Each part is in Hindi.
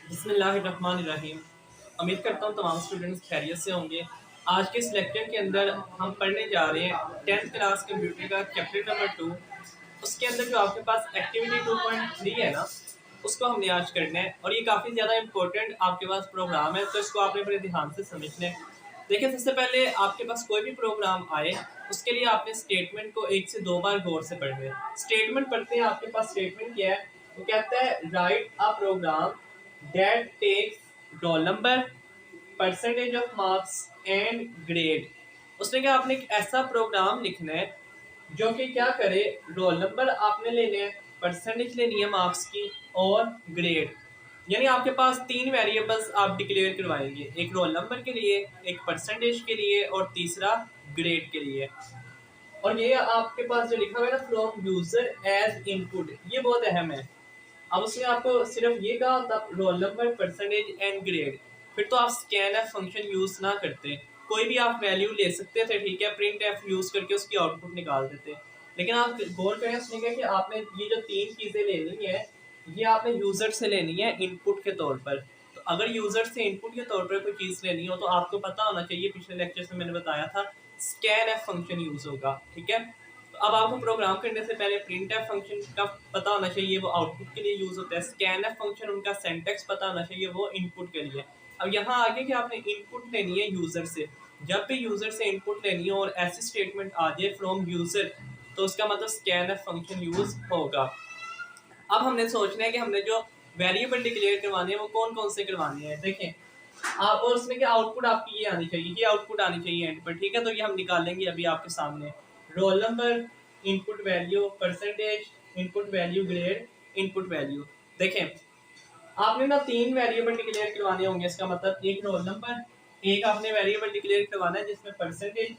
बिस्मिल्लाहिर्रहमानिर्रहीम। उम्मीद करता हूँ तमाम स्टूडेंट्स खैरियत से होंगे। आज के इस लेक्चर के अंदर हम पढ़ने जा रहे हैं 10th क्लास कंप्यूटर का चैप्टर नंबर 2। उसके अंदर जो आपके पास एक्टिविटी 2.3 है ना, उसको हमने आज करना है और ये काफ़ी ज़्यादा इंपॉर्टेंट आपके पास प्रोग्राम है, तो इसको आपने बड़े ध्यान से समझना है। देखिए, सबसे पहले आपके पास कोई भी प्रोग्राम आए उसके लिए आपने स्टेटमेंट को 1 से 2 बार गौर से पढ़ना है। स्टेटमेंट पढ़ते हैं, आपके पास स्टेटमेंट क्या है? वो कहता है write a program that takes roll number, percentage of marks and grade. उसने कहा आपने एक ऐसा प्रोग्राम लिखना है जो कि क्या करे, रोल नंबर आपने लेने हैं, परसेंटेज लेनी है मार्क्स की और ग्रेड। यानी आपके पास 3 वेरिएबल्स आप डिक्लेयर करवाएंगे, एक रोल नंबर के लिए, एक परसेंटेज के लिए और तीसरा ग्रेड के लिए। और ये आपके पास जो लिखा हुआ है ना, फ्रॉम यूजर एज इनपुट, ये बहुत अहम है। अब उसने आपको सिर्फ ये कहा था role number, percentage and grade, फिर तो आप स्कैन एफ फंक्शन यूज ना करते, कोई भी आप वैल्यू ले सकते थे, ठीक है, प्रिंट एफ यूज करके उसकी आउटपुट निकाल देते। लेकिन आप गौर करें, उसने कहा कि आपने ये जो 3 चीजें लेनी है, ये आपने यूजर से लेनी है इनपुट के तौर पर। तो अगर यूजर से इनपुट के तौर पर कोई चीज लेनी हो तो आपको पता होना चाहिए, पिछले लेक्चर में मैंने बताया था स्कैन एफ फंक्शन यूज होगा, ठीक है। तो अब आपको प्रोग्राम करने से पहले प्रिंट एफ फंक्शन का पता होना चाहिए, वो आउटपुट के लिए यूज होता है। स्कैन एफ फंक्शन उनका सिंटैक्स पता होना चाहिए, वो इनपुट के लिए। अब यहाँ आगे कि आपने इनपुट लेनी है यूजर से। जब भी यूजर से इनपुट लेनी हो और ऐसी स्टेटमेंट आ जाए फ्रॉम यूजर, तो उसका मतलब स्कैन एफ फंक्शन यूज होगा। अब हमने सोचना है कि हमने जो वेरिएबल डिक्लेयर करवाने हैं वो कौन कौन से करवाने हैं। देखें आप, और उसमें क्या आउटपुट आपकी ये आनी चाहिए, ये आउटपुट आनी चाहिए एंड पर, ठीक है। तो ये हम निकालेंगे अभी आपके सामने। Roll number input value, percentage input value, grade input value. देखें, आपने ना 3 वेरिएबल डिक्लेयर करवाने होंगे, इसका मतलब एक रोल नंबर, एक आपने वेरिएबल डिक्लेयर करवाना है जिसमें परसेंटेज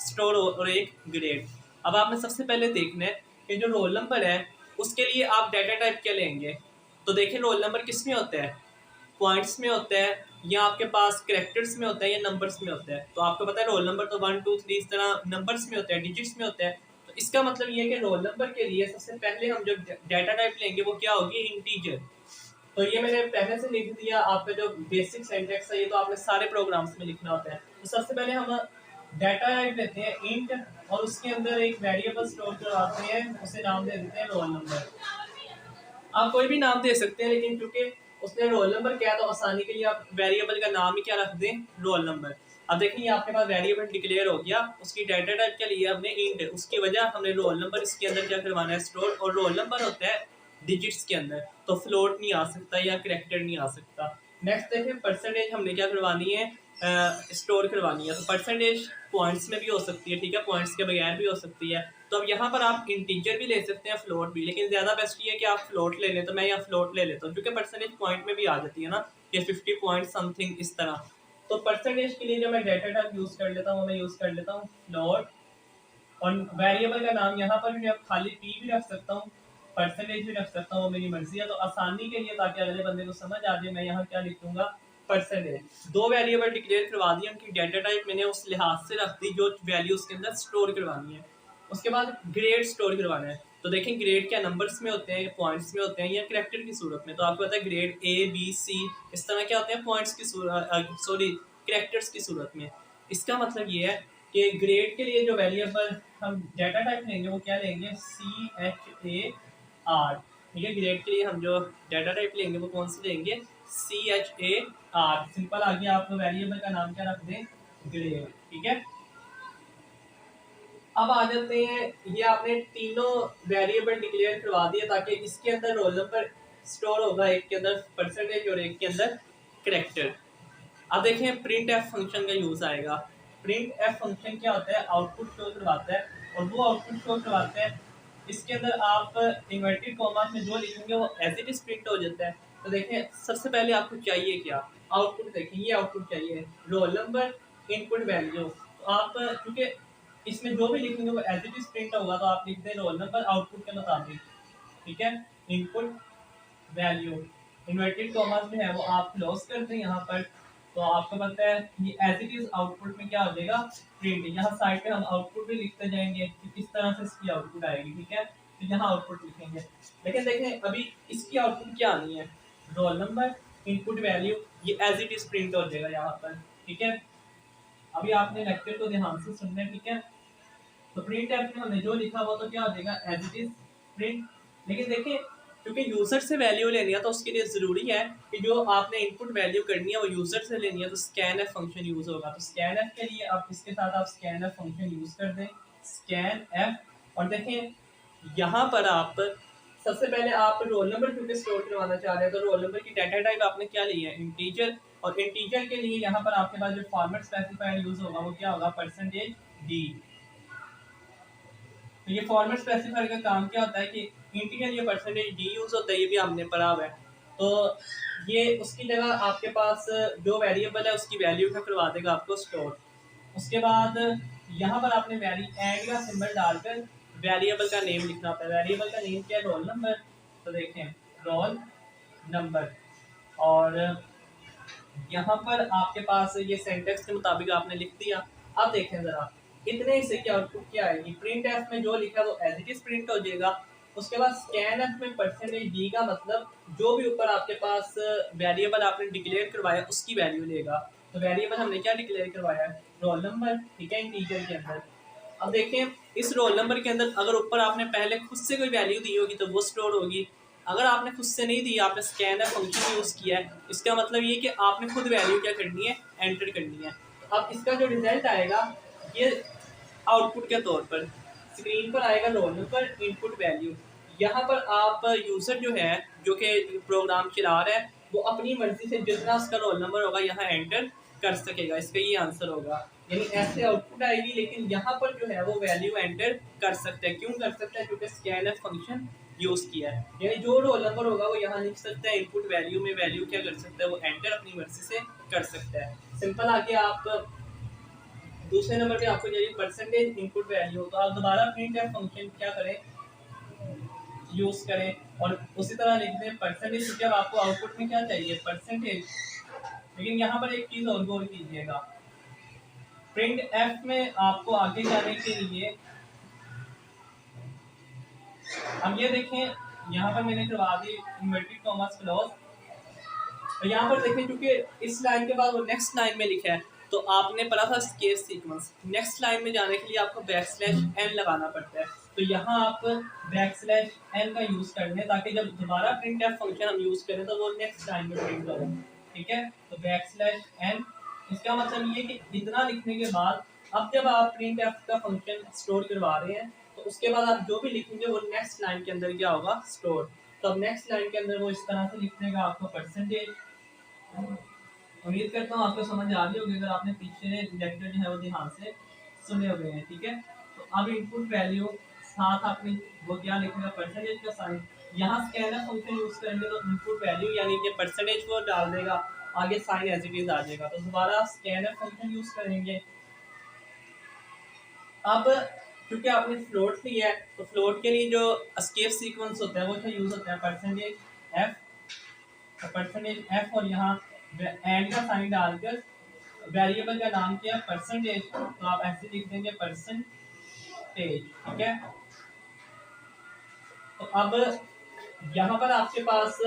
स्टोर हो और एक ग्रेड। अब आपने सबसे पहले देखना है कि जो रोल नंबर है उसके लिए आप डाटा टाइप क्या लेंगे। तो देखें, रोल नंबर किस में होता है, पॉइंट्स में होता है या आपके पास कैरेक्टर्स में होता है या नंबर्स में होता है। तो आपको पता है रोल नंबर तो 1 2 3 इस तरह नंबर्स में होता है, डिजिट्स में होता है। तो इसका मतलब ये है कि रोल नंबर के लिए सबसे पहले हम जो डाटा टाइप लेंगे वो क्या होगी, इंटीजर। तो ये मैंने पहले से लिख दिया, आपका जो बेसिक सिंटैक्स है ये तो आपने सारे प्रोग्राम्स में लिखना होता है। तो सबसे पहले हम डाटा टाइप लेते हैं इंट, और उसके अंदर एक वेरिएबल स्टोर करवाते हैं, उसे नाम दे देते हैं रोल नंबर। आप कोई भी नाम दे सकते हैं, लेकिन क्योंकि उसने रोल नंबर किया तो आसानी के लिए आप वेरिएबल का नाम ही क्या रख दें, रोल नंबर। अब देखिए आपके पास वेरिएबल डिक्लेयर हो गया, उसकी डाटा टाइप के लिए हमने इंट, उसकी वजह हमने रोल नंबर इसके अंदर क्या करवाना है, स्टोर। और रोल नंबर होता है डिजिट्स के अंदर, तो फ्लोट नहीं आ सकता या करेक्टर नहीं आ सकता। नेक्स्ट देखिए, परसेंटेज हमने क्या करवानी है, स्टोर करवानी है। तो परसेंटेज पॉइंट्स में भी हो सकती है, ठीक है, पॉइंट्स के बगैर भी हो सकती है। तो अब यहाँ पर आप इंटीजर भी ले सकते हैं, फ्लोट भी, लेकिन ज़्यादा बेस्ट ये है कि आप फ्लोट ले लें। तो मैं यहाँ फ्लोट ले लेता हूँ क्योंकि परसेंटेज पॉइंट में भी आ जाती है ना, कि 50 पॉइंट समथिंग इस तरह। तो परसेंटेज के लिए जो मैं डाटा टाइप यूज़ कर लेता हूँ, मैं यूज़ कर लेता हूँ फ्लोट। और वेरिएबल का नाम यहाँ पर मैं खाली पी भी रख सकता हूँ, परसेंटेज भी रख सकता हूँ, मेरी मर्जी है। तो आसानी के लिए, ताकि अगले बंदे को समझ आ जाए, मैं यहाँ क्या लिख दूंगा, परसेंटेज। 2 वेरिएबल डिक्लेयर करवा दिए, उनकी डाटा टाइप मैंने उस लिहाज से रख दी जो वैल्यू उसके अंदर स्टोर करवानी है। उसके बाद ग्रेड स्टोर करवाना है। तो देखें, ग्रेड क्या नंबर्स में होते हैं, पॉइंट्स में होते हैं या करेक्टर की सूरत में। तो आपको पता है ग्रेड ए बी सी इस तरह क्या होते हैं, पॉइंट्स की सूरत, सॉरी करेक्टर्स की सूरत में। इसका मतलब ये है कि ग्रेड के लिए जो वेरिएबल हम डाटा टाइप लेंगे वो क्या लेंगे, CHAR, ठीक है। ग्रेड के लिए हम जो डाटा टाइप लेंगे वो कौन सी लेंगे, CHAR। सिंपल आ गया, आप वेरिएबल का नाम क्या रख दें, ग्रेड, ठीक है। अब आ जाते हैं, ये आपने तीनों वेरिएबल डिक्लेयर करवा दिए ताकि इसके अंदर रोल नंबर स्टोर होगा, एक के अंदर परसेंटेज और एक के अंदर करेक्टर। अब देखें, प्रिंट एफ फंक्शन का यूज आएगा। प्रिंट एफ फंक्शन क्या होता है, आउटपुट शो करवाता है, और वो आउटपुट शो करवाते हैं इसके अंदर आप इन्वर्टेड कॉमा में जो लिखेंगे वो एज इट इज प्रिंट हो जाता है। तो देखें, सबसे पहले आपको चाहिए क्या, आउटपुट। देखें, ये आउटपुट चाहिए, रोल नंबर इनपुट वैल्यू। तो आप क्योंकि इसमें जो भी लिखेंगे वो एज इट इज प्रिंट होगा, तो आप लिख दें रोल नंबर आउटपुट के मुताबिक, ठीक है। इनपुट वैल्यू इन्वर्टेड कॉमास में है वो आप क्लोज कर दें यहाँ पर। तो आपको पता है ये एज इट इज आउटपुट में क्या हो जाएगा, प्रिंट। यहाँ साइड पे हम आउटपुट भी लिखते जाएंगे कि किस तरह से इसकी आउटपुट आएगी, ठीक है। तो यहाँ आउटपुट लिखेंगे, लेकिन देखें अभी इसकी आउटपुट क्या आनी है, रोल नंबर इनपुट वैल्यू ये एज इट इज प्रिंट हो जाएगा यहाँ पर, ठीक है। अभी आपने लेक्चर को ध्यान से सुनना है, ठीक है। तो प्रिंट एफ में हमने जो लिखा हुआ तो क्या हो जाएगा, एज इट इज प्रिंट। लेकिन देखिए क्योंकि यूजर से वैल्यू लेनी है तो उसके लिए जरूरी है कि जो आपने इनपुट वैल्यू करनी है वो यूजर से लेनी है, तो स्कैन एफ फंक्शन यूज होगा। तो स्कैन एफ के लिए आप इसके साथ आप स्कैन एफ फंक्शन यूज कर दें, स्कैन एफ। और देखें यहाँ पर आप सबसे पहले आप रोल नंबर क्योंकि स्टोर करवाना चाह रहे हैं, तो रोल नंबर की डाटा टाइप आपने क्या लिया है, इंटीजर। और इंटीजर के लिए यहाँ पर आपके पास जो फॉर्मेट स्पेसिफायर यूज होगा वो क्या होगा, परसेंटेज डी। तो ये फॉर्मेट स्पेसिफायर का काम क्या होता है कि इंटीजर ये परसेंटेज डी यूज होता है, ये भी हमने पढ़ा हुआ है। तो ये उसकी जगह आपके पास जो वेरिएबल है उसकी वैल्यू का करवा देगा आपको स्टोर। उसके बाद यहाँ पर आपने एंड का सिंबल डालकर वेरिएबल का नेम लिखना होता है। वेरिएबल का नेम क्या है, रोल नंबर। तो देखें रोल नंबर। और यहाँ पर आपके पास ये सेंटेक्स के मुताबिक आपने लिख दिया। अब देखें जरा इतने से क्या आउटपुट क्या आएगी, प्रिंट एफ में जो लिखा है वो एज इट इज प्रिंट हो जाएगा। उसके बाद स्कैन एफ में परसेंटेज डी का मतलब जो भी ऊपर आपके पास वेरिएबल आपने डिक्लेयर करवाया उसकी वैल्यू लेगा। तो वेरिएबल हमने क्या डिक्लेयर करवाया है, रोल नंबर, ठीक है, इंटीजर के अंदर। अब देखें इस रोल नंबर के अंदर अगर ऊपर आपने पहले खुद से कोई वैल्यू दी होगी तो वो स्टोर होगी। अगर आपने खुद से नहीं दी, आपने स्कैन एफ फंक्शन यूज किया है, इसका मतलब ये कि आपने खुद वैल्यू क्या करनी है, एंटर करनी है। तो अब इसका जो रिजल्ट आएगा ये आउटपुट के तौर पर स्क्रीन पर आएगा रोल नंबर इनपुट वैल्यू। यहाँ पर आप यूज़र जो है जो कि प्रोग्राम चला रहा है वो अपनी मर्जी से जितना उसका रोल नंबर होगा यहाँ एंटर कर सकेगा, इसका ये आंसर होगा। यानी ऐसे आउटपुट आएगी, लेकिन यहाँ पर जो है वो वैल्यू एंटर कर सकते हैं। क्यों कर सकते हैं, क्योंकि स्कैन एफ फंक्शन यूज किया है। यानी जो रोल नंबर होगा वो यहाँ लिख सकता है, इनपुट वैल्यू में वैल्यू क्या कर सकता है, वो एंटर अपनी मर्जी से कर सकता है। सिंपल। आगे आप दूसरे नंबर पे आपको चाहिए परसेंटेज इनपुट वैल्यू, तो आप दोबारा प्रिंट एफ फंक्शन क्या करें, यूज करें और उसी तरह लिख दें परसेंटेज, क्योंकि अब आपको आउटपुट में क्या चाहिए, परसेंटेज। लेकिन यहाँ पर एक चीज और गौर कीजिएगा, प्रिंट एफ में आपको आगे जाने के लिए अब ये देखें यहाँ पर मैंने करवा दी इन्वर्टेड कॉमास क्लॉज। और यहाँ पर देखें क्योंकि इस लाइन के बाद वो नेक्स्ट लाइन में लिखा है तो आपने पढ़ा था स्केप सीक्वेंस। नेक्स्ट लाइन में जाने के लिए आपको \n लगाना पड़ता है। तो यहाँ आप \n का यूज कर लें ताकि जब दोबारा प्रिंट एफ फंक्शन हम यूज करें तो वो नेक्स्ट लाइन में प्रिंट हो। ठीक है, तो \n इसका मतलब ये कि इतना लिखने के बाद अब जब आप प्रिंट एफ का फंक्शन स्टोर करवा रहे हैं तो उसके बाद आप जो भी लिखेंगे वो नेक्स्ट लाइन के अंदर क्या होगा, स्टोर। तो अब नेक्स्ट लाइन के अंदर वो इस तरह से लिख देगा आपको परसेंटेज। उम्मीद करता हूँ आपको समझ आ रही होगी अगर आपने पीछे लेक्चर जो है वो ध्यान से सुने हुए हैं। ठीक है, तो अब इनपुट वैल्यू साथ आपने वो क्या लिखेगा, परसेंटेज का साइन। यहाँ स्कैनर फंक्शन यूज करेंगे तो इनपुट वैल्यू यानी कि परसेंटेज को डाल देगा, आगे साइन एज इट इज आ जाएगा। तो दोबारा स्कैनर फंक्शन यूज करेंगे। अब क्योंकि आपने फ्लोट लिया है तो फ्लोट के लिए जो एस्केप सीक्वेंस होता है वो क्या यूज होता है, परसेंटेज एफ। परसेंटेज एफ और यहाँ एंड का साइन डालकर वेरिएबल का नाम क्या है, परसेंटेज। तो आप ऐसे लिख देंगे परसेंटेज। ठीक है, तो अब यहाँ पर आपके पास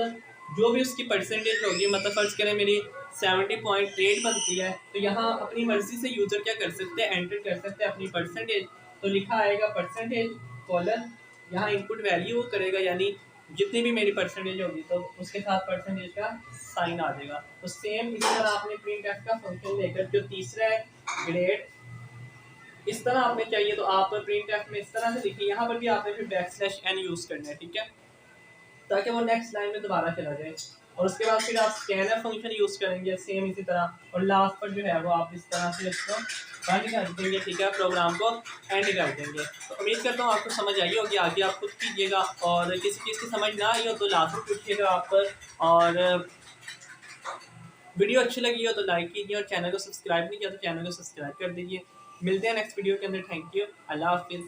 जो भी उसकी परसेंटेज होगी, मतलब फर्ज करें मेरी 70.8 बनती है, तो यहाँ अपनी मर्जी से यूजर क्या कर सकते हैं, एंटर कर सकते हैं अपनी परसेंटेज। तो लिखा आएगा परसेंटेज कॉलन, यहाँ इनपुट वैल्यू करेगा यानी जितनी भी मेरी परसेंटेज होगी तो उसके साथ परसेंटेज का साइन आ जाएगा। तो सेम इस तरह आपने प्रिंट एफ का फंक्शन लेकर जो तीसरा है ग्रेड, इस तरह आपने चाहिए तो आप प्रिंट एफ में इस तरह से लिखिए। यहाँ पर भी आपने फिर \n यूज करना है, ठीक है, ताकि वो नेक्स्ट लाइन में दोबारा चला जाए। और उसके बाद फिर आप स्कैनर फंक्शन यूज करेंगे सेम इसी तरह, और लास्ट पर जो है वो आप इस तरह से इसको बंद कर देंगे। ठीक है, प्रोग्राम को एंड कर देंगे। तो उम्मीद करता हूँ आपको समझ आई होगी। आगे आप खुद कीजिएगा और किसी चीज़ की समझ ना आई हो तो लाजमी पूछिएगा आप पर। और वीडियो अच्छी लगी हो तो लाइक कीजिए और चैनल को सब्सक्राइब नहीं किया तो चैनल को सब्सक्राइब कर दीजिए। मिलते हैं नेक्स्ट वीडियो के अंदर। थैंक यू, अल्लाह हाफिज़।